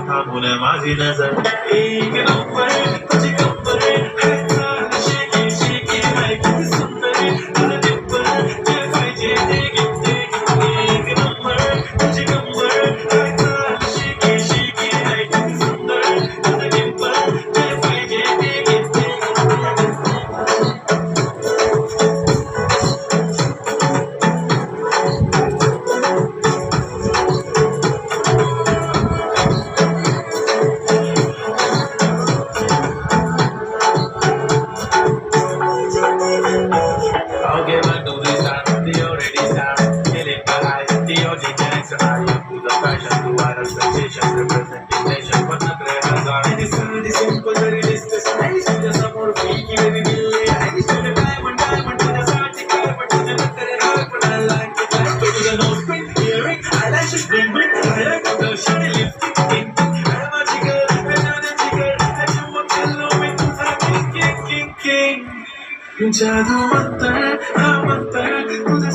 थांबून माझी नजर एक नंबर तुझी कंबर हाय चाल शेकी शेकी हाय किती सुंदर तुझं टिप्पर जे पाहिजे ते घेते एक नंबर तुझी कंबर हाय चाल शेकी शेकी हाय किती सुंदर तुझं टिप्पर जे पाहिजे ते घेते I'll give a do this time, they already start. Killing my eyes, the OG Jackson. I am to the fashion, to our expectations, representation, but not rehearsal. And it's really simple, very discuss. I used to just support freaky, baby, Billy. I used to the diamond, to the article, but to the better heart, but I like it. Like to the nose print, earring, eyelashes, bling bling. I like the shiny lipstick, pink. I'm a jigger, another jigger. I do what you know, make you happy, king. जादू म्हणतोय हा म्हणतोय तुझं